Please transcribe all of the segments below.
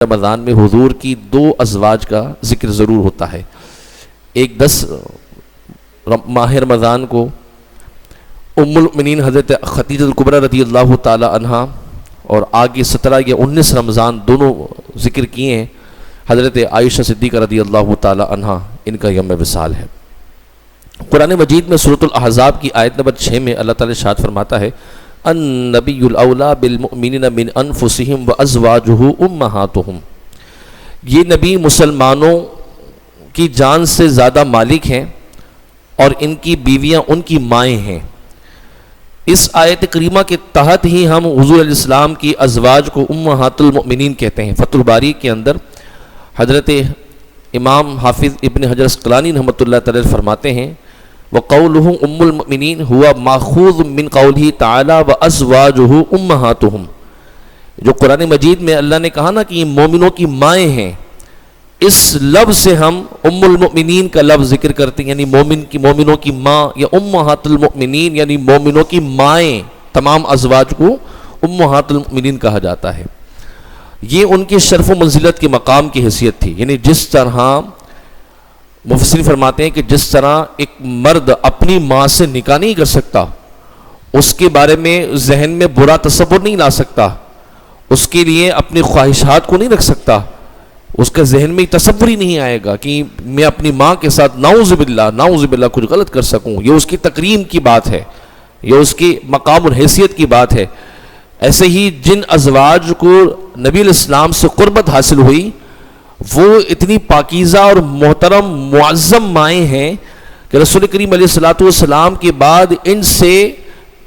رمضان میں حضور کی 2 ازواج کا ذکر ضرور ہوتا ہے. ایک 10 ماہ رمضان کو ام المؤمنین حضرت خدیجہ الکبریٰ رضی اللہ تعالی عنہا، اور آگے 17 یا 19 رمضان دونوں ذکر کیے ہیں حضرت عائشہ صدیقہ رضی اللہ تعالی عنہا، ان کا یوم وصال ہے. قرآن مجید میں سورۃ الاحزاب کی آیت نمبر 6 میں اللہ تعالی ارشاد فرماتا ہے النبی الاولیٰ بالمؤمنین من انفسہم وازواجہ امہاتہم. یہ نبی مسلمانوں کی جان سے زیادہ مالک ہیں اور ان کی بیویاں ان کی مائیں ہیں. اس آیت کریمہ کے تحت ہی ہم حضور علیہ السلام کی ازواج کو امہات المؤمنین کہتے ہیں. فتح الباری کے اندر حضرت امام حافظ ابن حجر عسقلانی رحمۃ اللہ تعالی فرماتے ہیں وَقَوْلُهُ أُمُّ الْمُؤْمِنِينَ هُوَ مَأْخُوذٌ مِّن قَوْلِهِ تَعَالَى وَأَزْوَاجُهُ أُمَّهَاتُهُمْ. جو قرآن مجید میں اللہ نے کہا نا کہ یہ مومنوں کی مائیں ہیں، اس لفظ سے ہم ام المؤمنین کا لفظ ذکر کرتے ہیں، یعنی مومنوں کی ماں، یا امہات المؤمنین یعنی مومنوں کی مائیں. تمام ازواج کو امہات المؤمنین کہا جاتا ہے. یہ ان کے شرف و منزلت کے مقام کی حیثیت تھی. یعنی جس طرح مفسرین فرماتے ہیں کہ جس طرح ایک مرد اپنی ماں سے نکاح نہیں کر سکتا، اس کے بارے میں ذہن میں برا تصور نہیں لا سکتا، اس کے لیے اپنی خواہشات کو نہیں رکھ سکتا، اس کا ذہن میں تصور ہی نہیں آئے گا کہ میں اپنی ماں کے ساتھ نعوذ باللہ کچھ غلط کر سکوں. یہ اس کی تکریم کی بات ہے، یہ اس کی مقام اور حیثیت کی بات ہے. ایسے ہی جن ازواج کو نبی علیہ السلام سے قربت حاصل ہوئی، وہ اتنی پاکیزہ اور محترم معظم مائیں ہیں کہ رسول کریم علیہ السلام کے بعد ان سے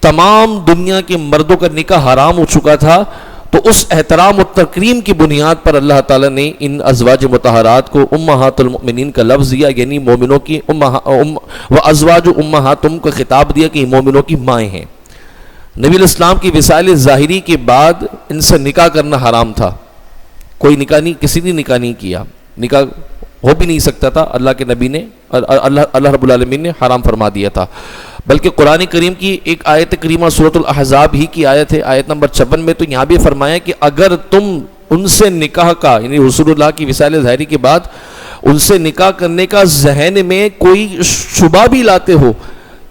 تمام دنیا کے مردوں کا نکاح حرام ہو چکا تھا. تو اس احترام و تکریم کی بنیاد پر اللہ تعالیٰ نے ان ازواج مطہرات کو امہات المؤمنین کا لفظ دیا، یعنی مومنوں کی وازواج امہاتہم کا خطاب دیا کہ یہ مومنوں کی مائیں ہیں. نبی علیہ السلام کی وصال ظاہری کے بعد ان سے نکاح کرنا حرام تھا. کوئی نکاح نہیں، کسی نے نکاح نہیں کیا، نکاح ہو بھی نہیں سکتا تھا. اللہ کے نبی نے اللہ رب العالمین نے حرام فرما دیا تھا. بلکہ قرآن کریم کی ایک آیت کریمہ سورۃ الاحزاب ہی کی آیت ہے، آیت نمبر 56 میں تو یہاں بھی فرمایا کہ اگر تم ان سے نکاح کا، یعنی رسول اللہ کی وصال ظاہری کے بعد ان سے نکاح کرنے کا ذہن میں کوئی شبہ بھی لاتے ہو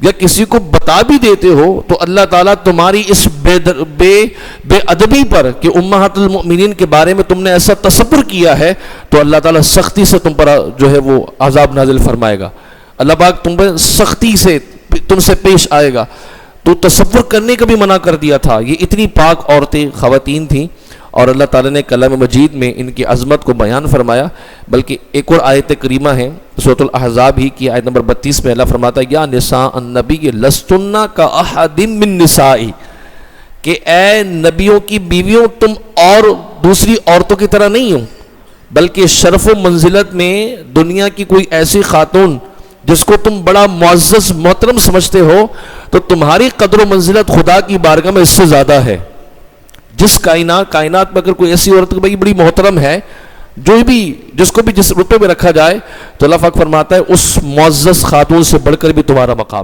یا کسی کو بتا بھی دیتے ہو، تو اللہ تعالیٰ تمہاری اس بے ادبی پر کہ امہات المؤمنین کے بارے میں تم نے ایسا تصور کیا ہے، تو اللہ تعالیٰ سختی سے تم پر جو ہے وہ عذاب نازل فرمائے گا. اللہ پاک تم پر سختی سے تم سے پیش آئے گا. تو تصور کرنے کا بھی منع کر دیا تھا. یہ اتنی پاک عورتیں، خواتین تھیں، اور اللہ تعالیٰ نے کلام مجید میں ان کی عظمت کو بیان فرمایا. بلکہ ایک اور آیت کریمہ ہے سورۃ الاحزاب ہی کی آیت نمبر 32 میں اللہ فرماتا ہے یا نساء النبی لستن کاحد من نساء، کہ اے نبیوں کی بیویوں تم اور دوسری عورتوں کی طرح نہیں ہو، بلکہ شرف و منزلت میں دنیا کی کوئی ایسی خاتون جس کو تم بڑا معزز محترم سمجھتے ہو، تو تمہاری قدر و منزلت خدا کی بارگاہ میں اس سے زیادہ ہے. جس کائنات میں اگر کوئی ایسی عورت بھائی بڑی محترم ہے، جس کو بھی جس رتبے میں رکھا جائے، تو اللہ پاک فرماتا ہے اس معزز خاتون سے بڑھ کر بھی تمہارا مقام